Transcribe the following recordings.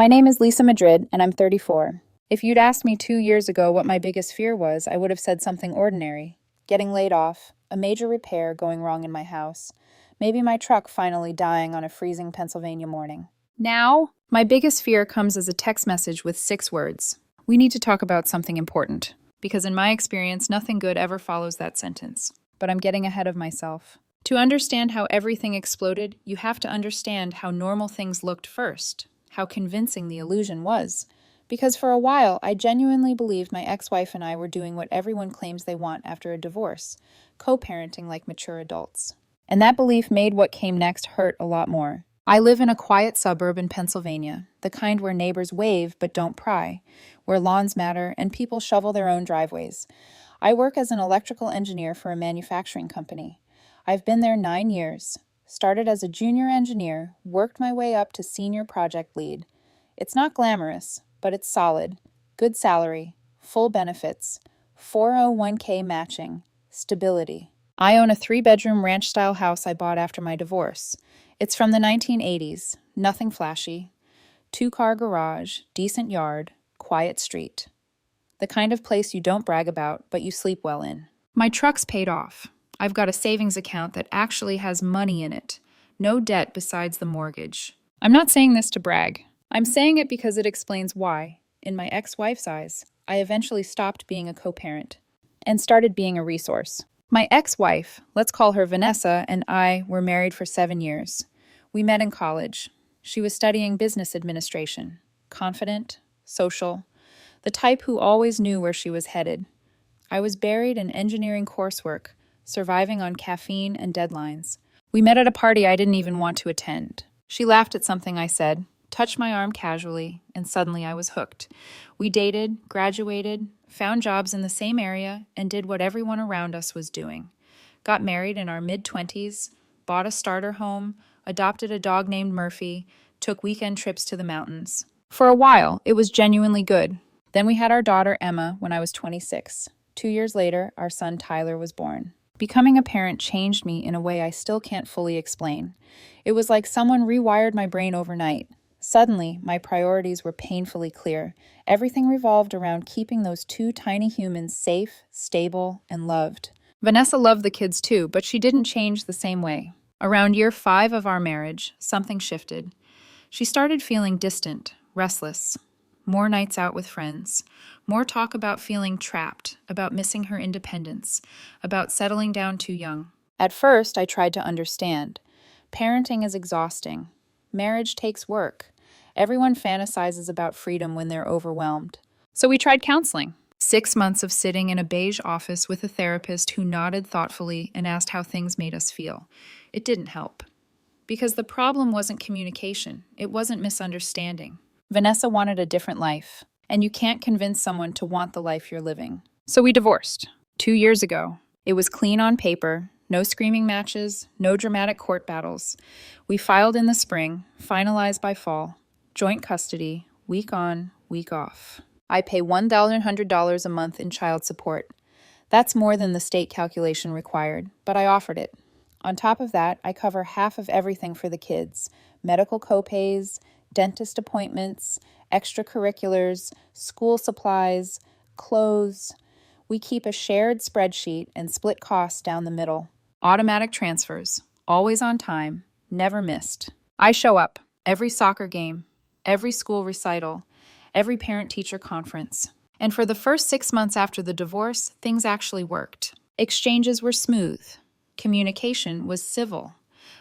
My name is Lisa Madrid, and I'm 34. If you'd asked me 2 years ago what my biggest fear was, I would have said something ordinary. Getting laid off, a major repair going wrong in my house, maybe my truck finally dying on a freezing Pennsylvania morning. Now, my biggest fear comes as a text message with 6 words. We need to talk about something important. Because in my experience, nothing good ever follows that sentence. But I'm getting ahead of myself. To understand how everything exploded, you have to understand how normal things looked first, how convincing the illusion was. Because for a while, I genuinely believed my ex-wife and I were doing what everyone claims they want after a divorce, co-parenting like mature adults. And that belief made what came next hurt a lot more. I live in a quiet suburb in Pennsylvania, the kind where neighbors wave but don't pry, where lawns matter and people shovel their own driveways. I work as an electrical engineer for a manufacturing company. I've been there 9 years. Started as a junior engineer, worked my way up to senior project lead. It's not glamorous, but it's solid. Good salary, full benefits, 401k matching, stability. I own a 3-bedroom ranch-style house I bought after my divorce. It's from the 1980s, nothing flashy. 2-car garage, decent yard, quiet street. The kind of place you don't brag about, but you sleep well in. My truck's paid off. I've got a savings account that actually has money in it. No debt besides the mortgage. I'm not saying this to brag. I'm saying it because it explains why, in my ex-wife's eyes, I eventually stopped being a co-parent and started being a resource. My ex-wife, let's call her Vanessa, and I were married for 7 years. We met in college. She was studying business administration. Confident, social, the type who always knew where she was headed. I was buried in engineering coursework, surviving on caffeine and deadlines. We met at a party I didn't even want to attend. She laughed at something I said, touched my arm casually, and suddenly I was hooked. We dated, graduated, found jobs in the same area, and did what everyone around us was doing. Got married in our mid-20s, bought a starter home, adopted a dog named Murphy, took weekend trips to the mountains. For a while, it was genuinely good. Then we had our daughter Emma when I was 26. 2 years later, our son Tyler was born. Becoming a parent changed me in a way I still can't fully explain. It was like someone rewired my brain overnight. Suddenly, my priorities were painfully clear. Everything revolved around keeping those 2 tiny humans safe, stable, and loved. Vanessa loved the kids too, but she didn't change the same way. Around year 5 of our marriage, something shifted. She started feeling distant, restless. More nights out with friends. More talk about feeling trapped, about missing her independence, about settling down too young. At first, I tried to understand. Parenting is exhausting. Marriage takes work. Everyone fantasizes about freedom when they're overwhelmed. So we tried counseling. 6 months of sitting in a beige office with a therapist who nodded thoughtfully and asked how things made us feel. It didn't help. Because the problem wasn't communication. It wasn't misunderstanding. Vanessa wanted a different life, and you can't convince someone to want the life you're living. So we divorced 2 years ago. It was clean on paper, no screaming matches, no dramatic court battles. We filed in the spring, finalized by fall. Joint custody, week on, week off. I pay $100 a month in child support. That's more than the state calculation required, but I offered it. On top of that, I cover half of everything for the kids: medical copays, dentist appointments, extracurriculars, school supplies, clothes. We keep a shared spreadsheet and split costs down the middle. Automatic transfers, always on time, never missed. I show up every soccer game, every school recital, every parent-teacher conference. And for the first 6 months after the divorce, things actually worked. Exchanges were smooth. Communication was civil.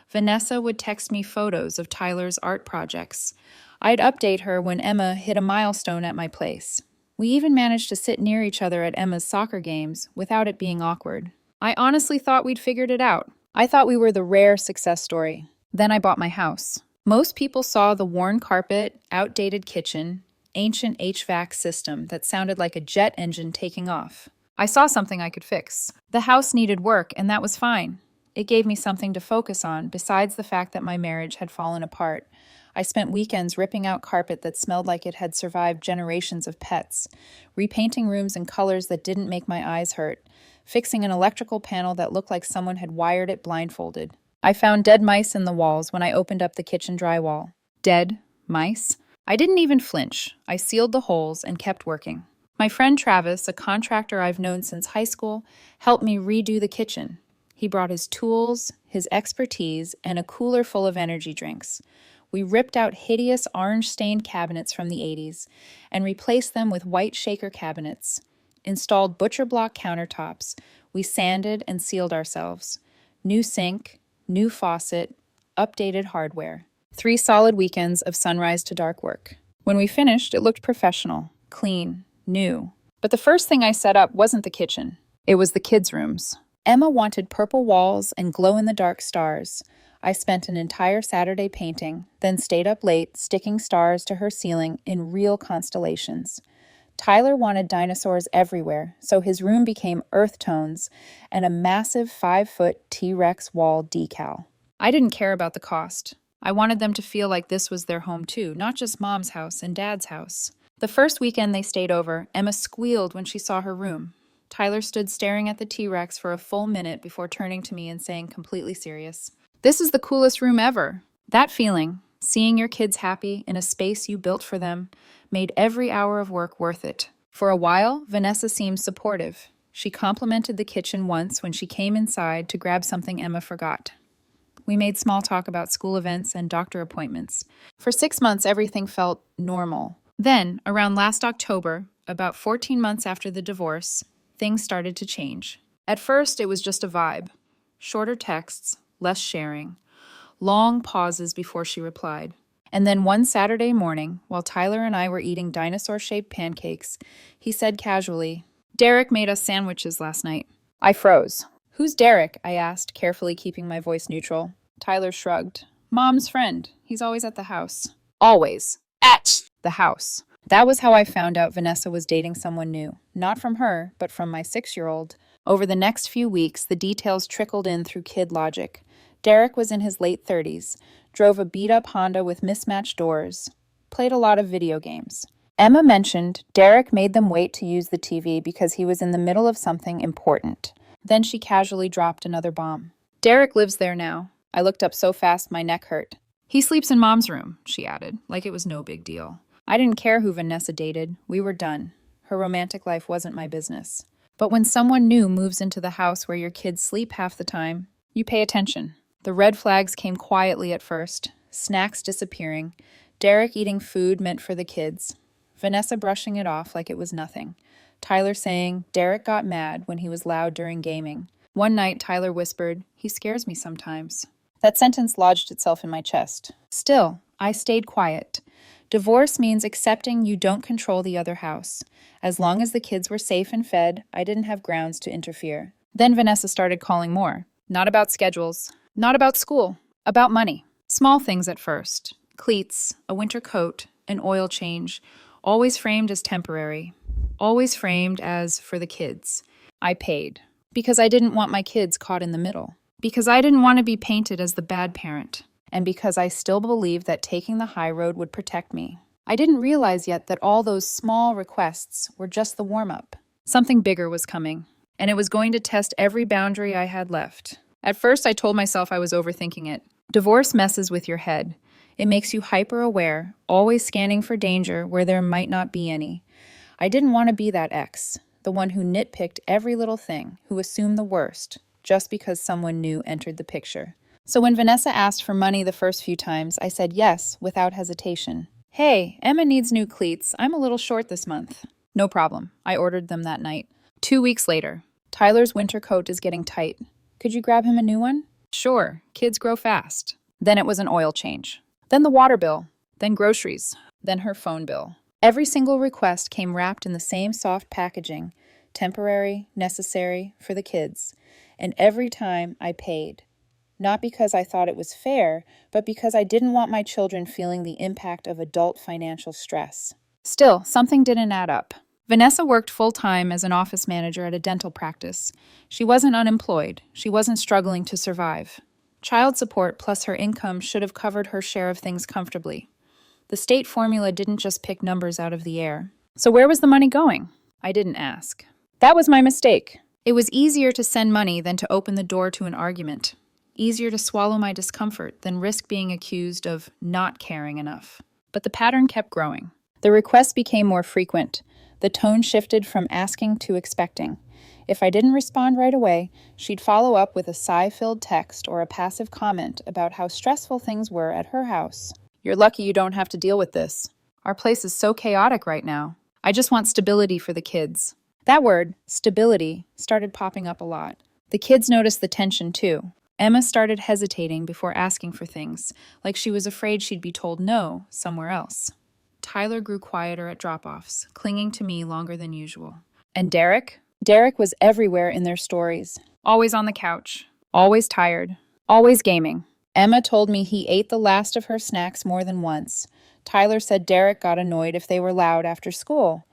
Vanessa would text me photos of Tyler's art projects. I'd update her when Emma hit a milestone at my place. We even managed to sit near each other at Emma's soccer games without it being awkward. I honestly thought we'd figured it out. I thought we were the rare success story. Then I bought my house. Most people saw the worn carpet, outdated kitchen, ancient HVAC system that sounded like a jet engine taking off. I saw something I could fix. The house needed work, and that was fine. It gave me something to focus on, besides the fact that my marriage had fallen apart. I spent weekends ripping out carpet that smelled like it had survived generations of pets, repainting rooms in colors that didn't make my eyes hurt, fixing an electrical panel that looked like someone had wired it blindfolded. I found dead mice in the walls when I opened up the kitchen drywall. Dead mice? I didn't even flinch. I sealed the holes and kept working. My friend Travis, a contractor I've known since high school, helped me redo the kitchen. He brought his tools, his expertise, and a cooler full of energy drinks. We ripped out hideous orange-stained cabinets from the 80s and replaced them with white shaker cabinets. Installed butcher block countertops. We sanded and sealed ourselves. New sink, new faucet, updated hardware. 3 solid weekends of sunrise to dark work. When we finished, it looked professional, clean, new. But the first thing I set up wasn't the kitchen. It was the kids' rooms. Emma wanted purple walls and glow-in-the-dark stars. I spent an entire Saturday painting, then stayed up late, sticking stars to her ceiling in real constellations. Tyler wanted dinosaurs everywhere, so his room became earth tones and a massive 5-foot T-Rex wall decal. I didn't care about the cost. I wanted them to feel like this was their home too, not just Mom's house and Dad's house. The first weekend they stayed over, Emma squealed when she saw her room. Tyler stood staring at the T-Rex for a full minute before turning to me and saying, completely serious, "This is the coolest room ever." That feeling, seeing your kids happy in a space you built for them, made every hour of work worth it. For a while, Vanessa seemed supportive. She complimented the kitchen once when she came inside to grab something Emma forgot. We made small talk about school events and doctor appointments. For 6 months, everything felt normal. Then, around last October, about 14 months after the divorce, things started to change. At first, it was just a vibe. Shorter texts, less sharing, long pauses before she replied. And then one Saturday morning, while Tyler and I were eating dinosaur-shaped pancakes, he said casually, "Derek made us sandwiches last night." I froze. "Who's Derek?" I asked, carefully keeping my voice neutral. Tyler shrugged. "Mom's friend. He's always at the house." Always. At the house. That was how I found out Vanessa was dating someone new. Not from her, but from my 6-year-old. Over the next few weeks, the details trickled in through kid logic. Derek was in his late 30s, drove a beat-up Honda with mismatched doors, played a lot of video games. Emma mentioned Derek made them wait to use the TV because he was in the middle of something important. Then she casually dropped another bomb. "Derek lives there now." I looked up so fast my neck hurt. "He sleeps in Mom's room," she added, like it was no big deal. I didn't care who Vanessa dated. We were done. Her romantic life wasn't my business. But when someone new moves into the house where your kids sleep half the time, you pay attention. The red flags came quietly at first, snacks disappearing, Derek eating food meant for the kids, Vanessa brushing it off like it was nothing, Tyler saying Derek got mad when he was loud during gaming. One night, Tyler whispered, "He scares me sometimes." That sentence lodged itself in my chest. Still, I stayed quiet. Divorce means accepting you don't control the other house. As long as the kids were safe and fed, I didn't have grounds to interfere. Then Vanessa started calling more. Not about schedules, not about school, about money. Small things at first. Cleats, a winter coat, an oil change, always framed as temporary. Always framed as for the kids. I paid. Because I didn't want my kids caught in the middle. Because I didn't want to be painted as the bad parent. And because I still believed that taking the high road would protect me. I didn't realize yet that all those small requests were just the warm-up. Something bigger was coming, and it was going to test every boundary I had left. At first, I told myself I was overthinking it. Divorce messes with your head. It makes you hyper-aware, always scanning for danger where there might not be any. I didn't want to be that ex, the one who nitpicked every little thing, who assumed the worst, just because someone new entered the picture. So when Vanessa asked for money the first few times, I said yes, without hesitation. "Hey, Emma needs new cleats. I'm a little short this month." "No problem." I ordered them that night. 2 weeks later. "Tyler's winter coat is getting tight. Could you grab him a new one?" "Sure. Kids grow fast." Then it was an oil change. Then the water bill. Then groceries. Then her phone bill. Every single request came wrapped in the same soft packaging, temporary, necessary, for the kids. And every time I paid. Not because I thought it was fair, but because I didn't want my children feeling the impact of adult financial stress. Still, something didn't add up. Vanessa worked full-time as an office manager at a dental practice. She wasn't unemployed. She wasn't struggling to survive. Child support plus her income should have covered her share of things comfortably. The state formula didn't just pick numbers out of the air. So where was the money going? I didn't ask. That was my mistake. It was easier to send money than to open the door to an argument. Easier to swallow my discomfort than risk being accused of not caring enough. But the pattern kept growing. The requests became more frequent. The tone shifted from asking to expecting. If I didn't respond right away, she'd follow up with a sigh-filled text or a passive comment about how stressful things were at her house. "You're lucky you don't have to deal with this. Our place is so chaotic right now. I just want stability for the kids." That word, stability, started popping up a lot. The kids noticed the tension too. Emma started hesitating before asking for things, like she was afraid she'd be told no somewhere else. Tyler grew quieter at drop-offs, clinging to me longer than usual. And Derek? Derek was everywhere in their stories. Always on the couch, always tired, always gaming. Emma told me he ate the last of her snacks more than once. Tyler said Derek got annoyed if they were loud after school.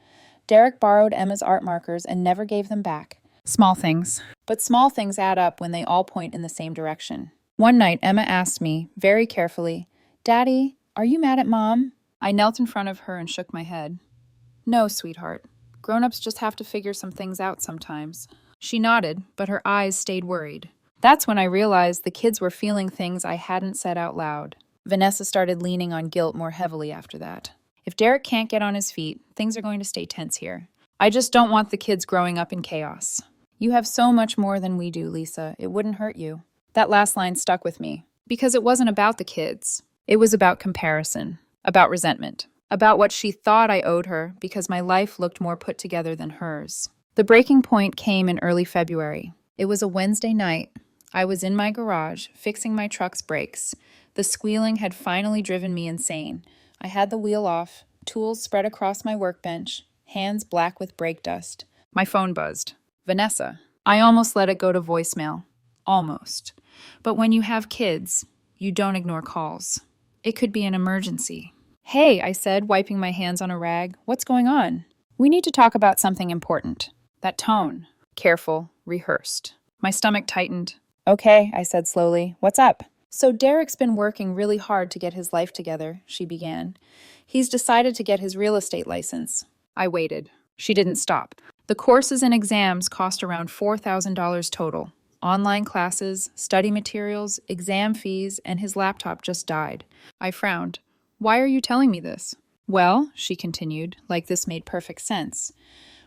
Derek borrowed Emma's art markers and never gave them back. Small things. But small things add up when they all point in the same direction. One night, Emma asked me, very carefully, "Daddy, are you mad at Mom?" I knelt in front of her and shook my head. "No, sweetheart. Grown-ups just have to figure some things out sometimes." She nodded, but her eyes stayed worried. That's when I realized the kids were feeling things I hadn't said out loud. Vanessa started leaning on guilt more heavily after that. If Derek can't get on his feet, things are going to stay tense here. I just don't want the kids growing up in chaos. "You have so much more than we do, Lisa. It wouldn't hurt you." That last line stuck with me, because it wasn't about the kids. It was about comparison, about resentment, about what she thought I owed her because my life looked more put together than hers. The breaking point came in early February. It was a Wednesday night. I was in my garage, fixing my truck's brakes. The squealing had finally driven me insane. I had the wheel off, tools spread across my workbench, hands black with brake dust. My phone buzzed. Vanessa. I almost let it go to voicemail. Almost. But when you have kids, you don't ignore calls. It could be an emergency. "Hey," I said, wiping my hands on a rag. "What's going on?" "We need to talk about something important." That tone. Careful, rehearsed. My stomach tightened. "Okay," I said slowly. "What's up?" "So Derek's been working really hard to get his life together," she began. "He's decided to get his real estate license." I waited. She didn't stop. The courses and exams cost around $4,000 total. Online classes, study materials, exam fees, and his laptop just died. I frowned. "Why are you telling me this?" "Well," she continued, like this made perfect sense,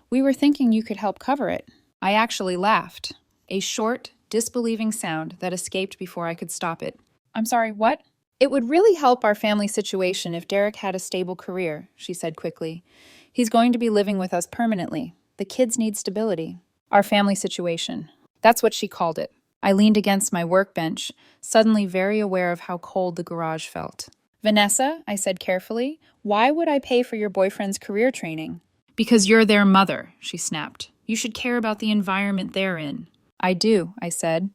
"we were thinking you could help cover it." I actually laughed. A short, disbelieving sound that escaped before I could stop it. "I'm sorry, what?" "It would really help our family situation if Derek had a stable career," she said quickly. "He's going to be living with us permanently. The kids need stability." Our family situation. That's what she called it. I leaned against my workbench, suddenly very aware of how cold the garage felt. "Vanessa," I said carefully, "why would I pay for your boyfriend's career training?" "Because you're their mother," she snapped. "You should care about the environment they're in." "I do," I said.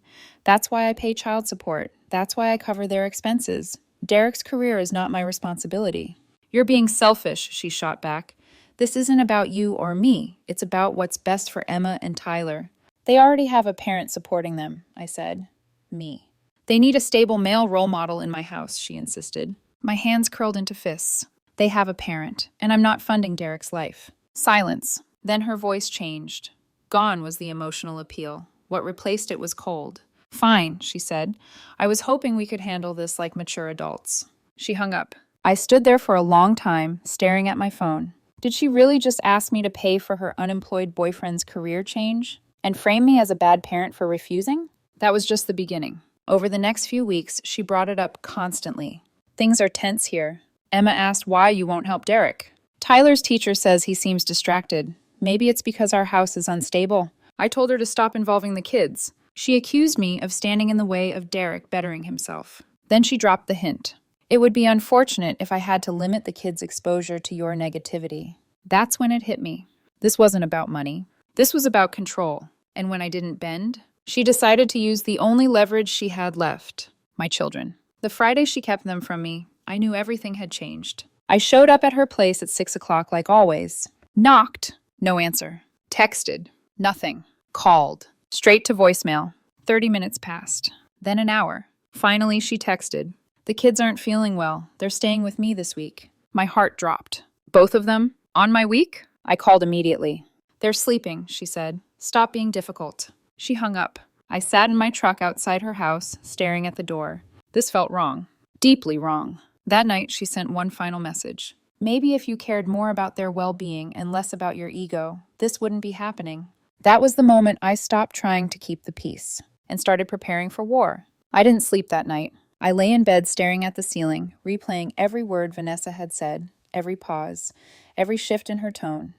"That's why I pay child support. That's why I cover their expenses. Derek's career is not my responsibility." "You're being selfish," she shot back. "This isn't about you or me. It's about what's best for Emma and Tyler." "They already have a parent supporting them," I said. Me. "They need a stable male role model in my house," she insisted. My hands curled into fists. "They have a parent, and I'm not funding Derek's life." Silence. Then her voice changed. Gone was the emotional appeal. What replaced it was cold. "Fine," she said. "I was hoping we could handle this like mature adults." She hung up. I stood there for a long time, staring at my phone. Did she really just ask me to pay for her unemployed boyfriend's career change? And frame me as a bad parent for refusing? That was just the beginning. Over the next few weeks, she brought it up constantly. "Things are tense here." Emma asked why you won't help Derek. "Tyler's teacher says he seems distracted. Maybe it's because our house is unstable." I told her to stop involving the kids. She accused me of standing in the way of Derek bettering himself. Then she dropped the hint. "It would be unfortunate if I had to limit the kids' exposure to your negativity." That's when it hit me. This wasn't about money. This was about control. And when I didn't bend, she decided to use the only leverage she had left, my children. The Friday she kept them from me, I knew everything had changed. I showed up at her place at 6 o'clock like always. Knocked. No answer. Texted. Nothing. Called. Straight to voicemail. 30 minutes passed. Then an hour. Finally, she texted. "The kids aren't feeling well. They're staying with me this week." My heart dropped. "Both of them? On my week?" I called immediately. "They're sleeping," she said. "Stop being difficult." She hung up. I sat in my truck outside her house, staring at the door. This felt wrong. Deeply wrong. That night, she sent one final message. Maybe if you cared more about their well-being and less about your ego, this wouldn't be happening. That was the moment I stopped trying to keep the peace and started preparing for war. I didn't sleep that night. I lay in bed staring at the ceiling, replaying every word Vanessa had said, every pause, every shift in her tone.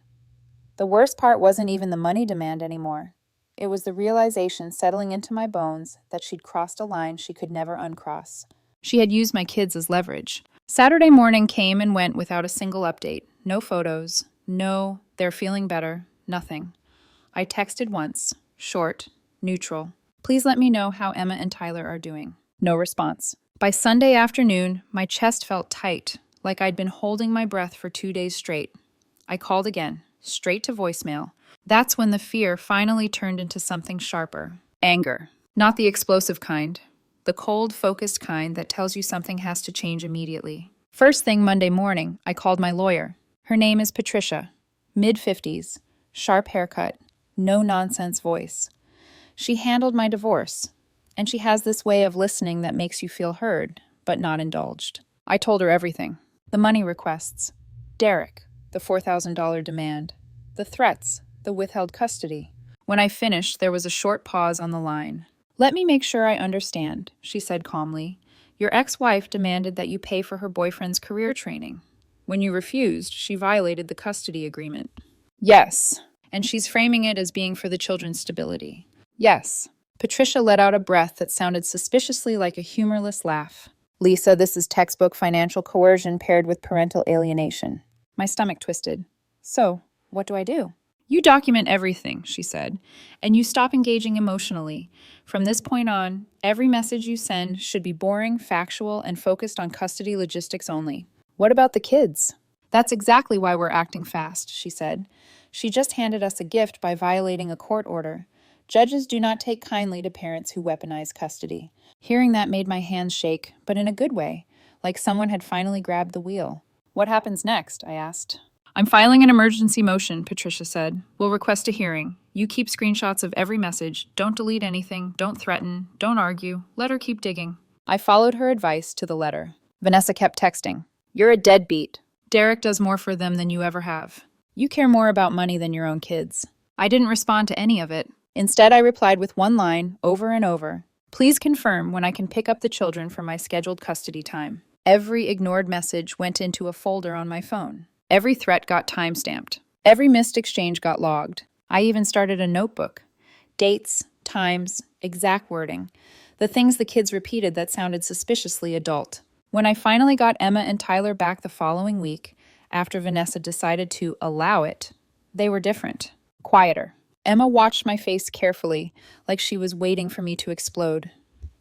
The worst part wasn't even the money demand anymore. It was the realization settling into my bones that she'd crossed a line she could never uncross. She had used my kids as leverage. Saturday morning came and went without a single update. No photos. No, they're feeling better. Nothing. I texted once. Short. Neutral. Please let me know how Emma and Tyler are doing. No response. By Sunday afternoon, my chest felt tight, like I'd been holding my breath for 2 days straight. I called again, straight to voicemail. That's when the fear finally turned into something sharper. Anger. Not the explosive kind. The cold, focused kind that tells you something has to change immediately. First thing Monday morning, I called my lawyer. Her name is Patricia. Mid-50s. Sharp haircut. No-nonsense voice. She handled my divorce. And she has this way of listening that makes you feel heard, but not indulged. I told her everything. The money requests. Derek. The $4,000 demand. The threats. The withheld custody. When I finished, there was a short pause on the line. Let me make sure I understand, she said calmly. Your ex-wife demanded that you pay for her boyfriend's career training. When you refused, she violated the custody agreement. Yes. And she's framing it as being for the children's stability. Yes. Patricia let out a breath that sounded suspiciously like a humorless laugh. Lisa, this is textbook financial coercion paired with parental alienation. My stomach twisted. So, what do I do? You document everything, she said, and you stop engaging emotionally. From this point on, every message you send should be boring, factual, and focused on custody logistics only. What about the kids? That's exactly why we're acting fast, she said. She just handed us a gift by violating a court order. Judges do not take kindly to parents who weaponize custody. Hearing that made my hands shake, but in a good way, like someone had finally grabbed the wheel. What happens next? I asked. I'm filing an emergency motion, Patricia said. We'll request a hearing. You keep screenshots of every message. Don't delete anything. Don't threaten. Don't argue. Let her keep digging. I followed her advice to the letter. Vanessa kept texting. You're a deadbeat. Derek does more for them than you ever have. You care more about money than your own kids. I didn't respond to any of it. Instead, I replied with one line, over and over. Please confirm when I can pick up the children for my scheduled custody time. Every ignored message went into a folder on my phone. Every threat got time-stamped. Every missed exchange got logged. I even started a notebook. Dates, times, exact wording. The things the kids repeated that sounded suspiciously adult. When I finally got Emma and Tyler back the following week, after Vanessa decided to allow it, they were different. Quieter. Emma watched my face carefully, like she was waiting for me to explode.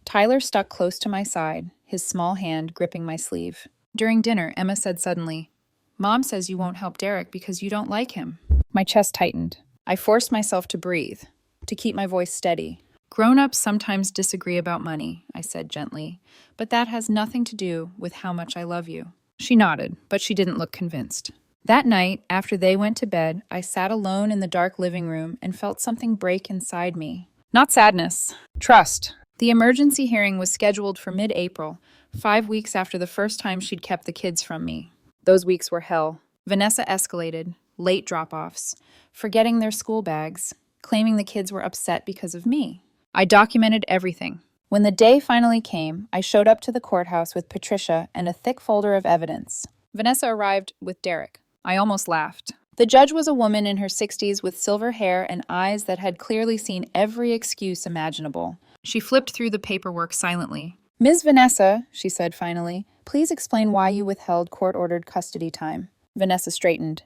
Tyler stuck close to my side, his small hand gripping my sleeve. During dinner, Emma said suddenly, Mom says you won't help Derek because you don't like him. My chest tightened. I forced myself to breathe, to keep my voice steady. Grown-ups sometimes disagree about money, I said gently, but that has nothing to do with how much I love you. She nodded, but she didn't look convinced. That night, after they went to bed, I sat alone in the dark living room and felt something break inside me. Not sadness, trust. The emergency hearing was scheduled for mid-April, 5 weeks after the first time she'd kept the kids from me. Those weeks were hell. Vanessa escalated, late drop-offs, forgetting their school bags, claiming the kids were upset because of me. I documented everything. When the day finally came, I showed up to the courthouse with Patricia and a thick folder of evidence. Vanessa arrived with Derek. I almost laughed. The judge was a woman in her 60s with silver hair and eyes that had clearly seen every excuse imaginable. She flipped through the paperwork silently. Ms. Vanessa, she said finally, please explain why you withheld court-ordered custody time. Vanessa straightened.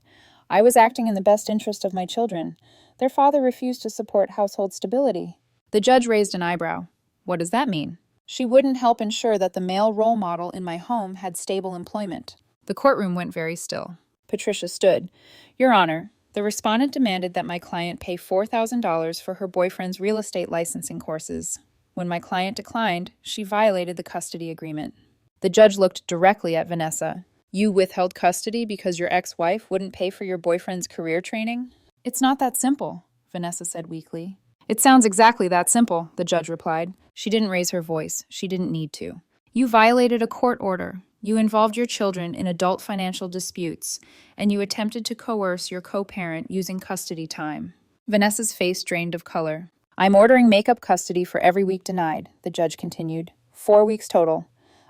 I was acting in the best interest of my children. Their father refused to support household stability. The judge raised an eyebrow. What does that mean? She wouldn't help ensure that the male role model in my home had stable employment. The courtroom went very still. Patricia stood. Your Honor, the respondent demanded that my client pay $4,000 for her boyfriend's real estate licensing courses. When my client declined, she violated the custody agreement. The judge looked directly at Vanessa. You withheld custody because your ex-wife wouldn't pay for your boyfriend's career training? It's not that simple, Vanessa said weakly. It sounds exactly that simple, the judge replied. She didn't raise her voice. She didn't need to. You violated a court order. You involved your children in adult financial disputes, and you attempted to coerce your co-parent using custody time. Vanessa's face drained of color. I'm ordering makeup custody for every week denied, the judge continued. 4 weeks total.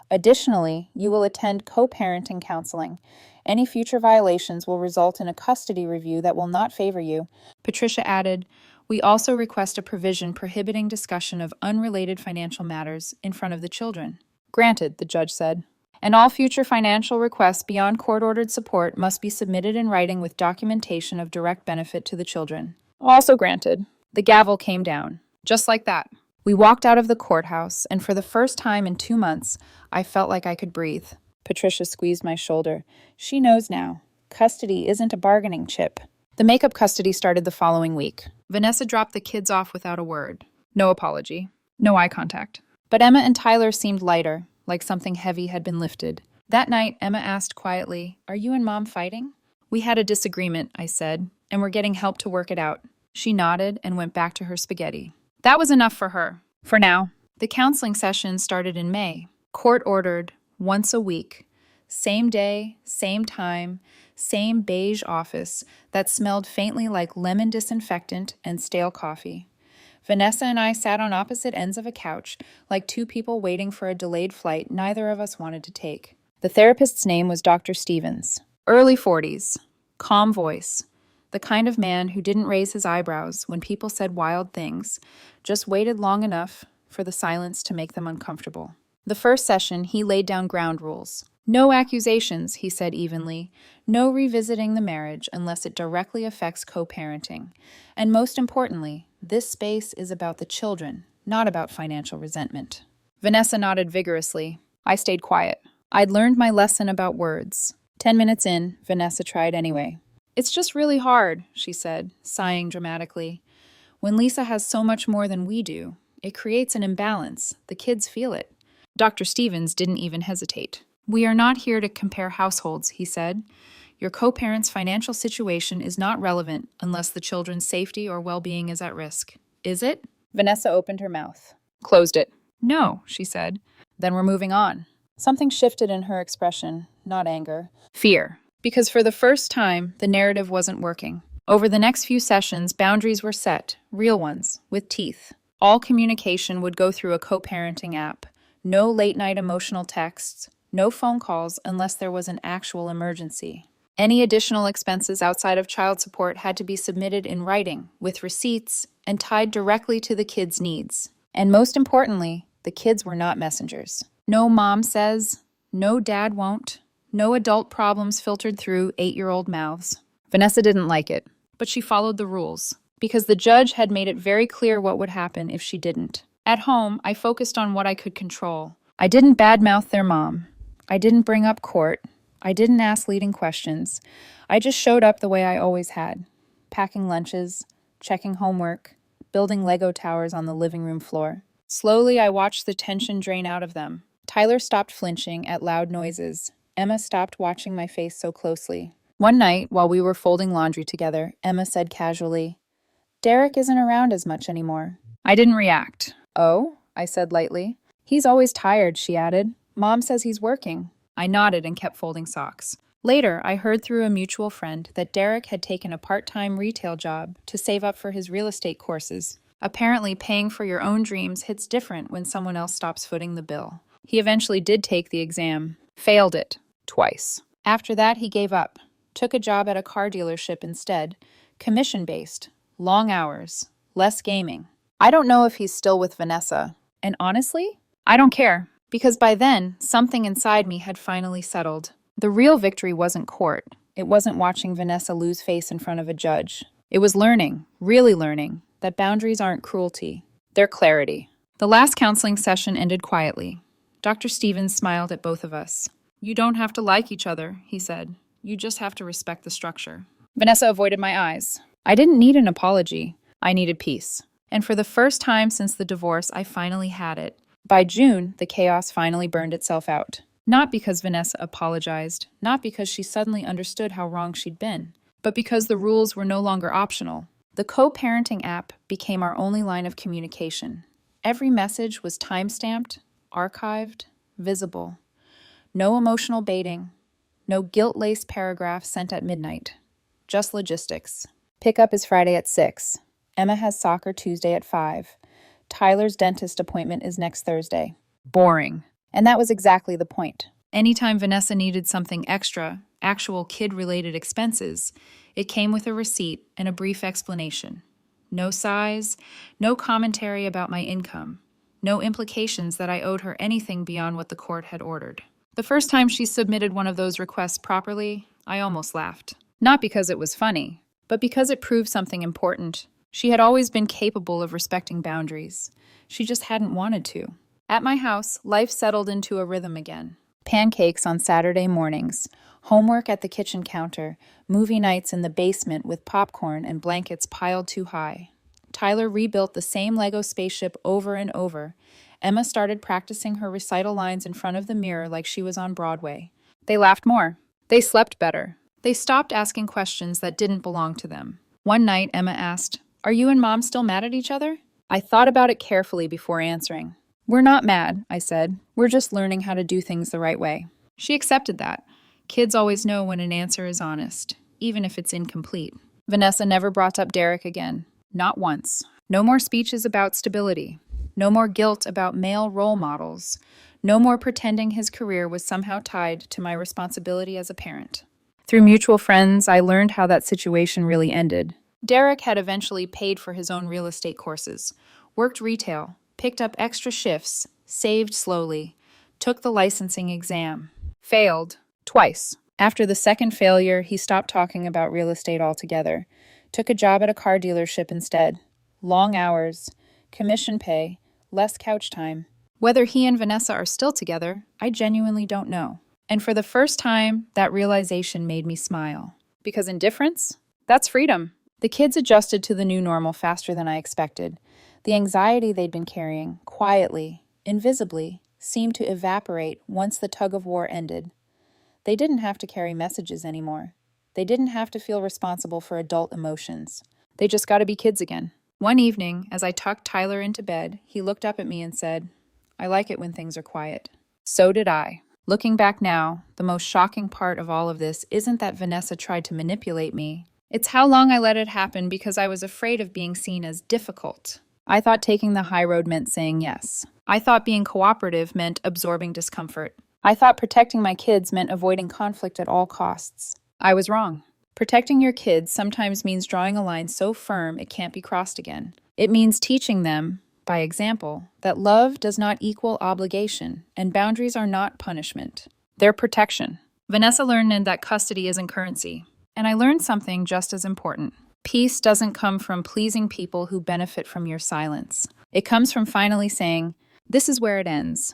Additionally, you will attend co-parenting counseling. Any future violations will result in a custody review that will not favor you. Patricia added, we also request a provision prohibiting discussion of unrelated financial matters in front of the children. Granted, the judge said. And all future financial requests beyond court-ordered support must be submitted in writing with documentation of direct benefit to the children. Also granted. The gavel came down. Just like that. We walked out of the courthouse, and for the first time in 2 months, I felt like I could breathe. Patricia squeezed my shoulder. She knows now. Custody isn't a bargaining chip. The makeup custody started the following week. Vanessa dropped the kids off without a word. No apology. No eye contact. But Emma and Tyler seemed lighter, like something heavy had been lifted. That night, Emma asked quietly, are you and Mom fighting? We had a disagreement, I said, and we're getting help to work it out. She nodded and went back to her spaghetti. That was enough for her. For now. The counseling session started in May. Court-ordered, once a week. Same day, same time, same beige office that smelled faintly like lemon disinfectant and stale coffee. Vanessa and I sat on opposite ends of a couch, like two people waiting for a delayed flight neither of us wanted to take. The therapist's name was Dr. Stevens. Early 40s. Calm voice. The kind of man who didn't raise his eyebrows when people said wild things, just waited long enough for the silence to make them uncomfortable. The first session, he laid down ground rules. No accusations, he said evenly. No revisiting the marriage unless it directly affects co-parenting. And most importantly, this space is about the children, not about financial resentment. Vanessa nodded vigorously. I stayed quiet. I'd learned my lesson about words. 10 minutes in, Vanessa tried anyway. It's just really hard, she said, sighing dramatically. When Lisa has so much more than we do, it creates an imbalance. The kids feel it. Dr. Stevens didn't even hesitate. We are not here to compare households, he said. Your co-parent's financial situation is not relevant unless the children's safety or well-being is at risk. Is it? Vanessa opened her mouth. Closed it. No, she said. Then we're moving on. Something shifted in her expression, not anger. Fear. Because for the first time, the narrative wasn't working. Over the next few sessions, boundaries were set, real ones, with teeth. All communication would go through a co-parenting app. No late-night emotional texts. No phone calls unless there was an actual emergency. Any additional expenses outside of child support had to be submitted in writing, with receipts, and tied directly to the kids' needs. And most importantly, the kids were not messengers. No mom says, no dad won't, no adult problems filtered through 8-year-old mouths. Vanessa didn't like it, but she followed the rules, because the judge had made it very clear what would happen if she didn't. At home, I focused on what I could control. I didn't badmouth their mom. I didn't bring up court. I didn't ask leading questions. I just showed up the way I always had. Packing lunches, checking homework, building Lego towers on the living room floor. Slowly, I watched the tension drain out of them. Tyler stopped flinching at loud noises. Emma stopped watching my face so closely. One night, while we were folding laundry together, Emma said casually, Derek isn't around as much anymore. I didn't react. Oh? I said lightly. He's always tired, she added. Mom says he's working. I nodded and kept folding socks. Later, I heard through a mutual friend that Derek had taken a part-time retail job to save up for his real estate courses. Apparently, paying for your own dreams hits different when someone else stops footing the bill. He eventually did take the exam. Failed it. Twice. After that, he gave up. Took a job at a car dealership instead. Commission-based. Long hours. Less gaming. I don't know if he's still with Vanessa. And honestly, I don't care. Because by then, something inside me had finally settled. The real victory wasn't court. It wasn't watching Vanessa lose face in front of a judge. It was learning, really learning, that boundaries aren't cruelty. They're clarity. The last counseling session ended quietly. Dr. Stevens smiled at both of us. You don't have to like each other, he said. You just have to respect the structure. Vanessa avoided my eyes. I didn't need an apology. I needed peace. And for the first time since the divorce, I finally had it. By June, the chaos finally burned itself out. Not because Vanessa apologized, not because she suddenly understood how wrong she'd been, but because the rules were no longer optional. The co-parenting app became our only line of communication. Every message was time-stamped, archived, visible. No emotional baiting. No guilt-laced paragraphs sent at midnight. Just logistics. Pickup is Friday at 6. Emma has soccer Tuesday at 5. Tyler's dentist appointment is next Thursday. Boring. And that was exactly the point. Anytime Vanessa needed something extra, actual kid-related expenses, it came with a receipt and a brief explanation. No sighs, no commentary about my income, no implications that I owed her anything beyond what the court had ordered. The first time she submitted one of those requests properly, I almost laughed. Not because it was funny, but because it proved something important. She had always been capable of respecting boundaries. She just hadn't wanted to. At my house, life settled into a rhythm again. Pancakes on Saturday mornings, homework at the kitchen counter, movie nights in the basement with popcorn and blankets piled too high. Tyler rebuilt the same Lego spaceship over and over. Emma started practicing her recital lines in front of the mirror like she was on Broadway. They laughed more. They slept better. They stopped asking questions that didn't belong to them. One night, Emma asked, "Are you and Mom still mad at each other?" I thought about it carefully before answering. "We're not mad," I said. "We're just learning how to do things the right way." She accepted that. Kids always know when an answer is honest, even if it's incomplete. Vanessa never brought up Derek again. Not once. No more speeches about stability. No more guilt about male role models. No more pretending his career was somehow tied to my responsibility as a parent. Through mutual friends, I learned how that situation really ended. Derek had eventually paid for his own real estate courses, worked retail, picked up extra shifts, saved slowly, took the licensing exam, failed twice. After the second failure, he stopped talking about real estate altogether, took a job at a car dealership instead. Long hours, commission pay, less couch time. Whether he and Vanessa are still together, I genuinely don't know. And for the first time, that realization made me smile. Because indifference? That's freedom. The kids adjusted to the new normal faster than I expected. The anxiety they'd been carrying, quietly, invisibly, seemed to evaporate once the tug-of-war ended. They didn't have to carry messages anymore. They didn't have to feel responsible for adult emotions. They just got to be kids again. One evening, as I tucked Tyler into bed, he looked up at me and said, "I like it when things are quiet." So did I. Looking back now, the most shocking part of all of this isn't that Vanessa tried to manipulate me. It's how long I let it happen because I was afraid of being seen as difficult. I thought taking the high road meant saying yes. I thought being cooperative meant absorbing discomfort. I thought protecting my kids meant avoiding conflict at all costs. I was wrong. Protecting your kids sometimes means drawing a line so firm it can't be crossed again. It means teaching them, by example, that love does not equal obligation and boundaries are not punishment. They're protection. Vanessa learned that custody isn't currency. And I learned something just as important. Peace doesn't come from pleasing people who benefit from your silence. It comes from finally saying, "This is where it ends.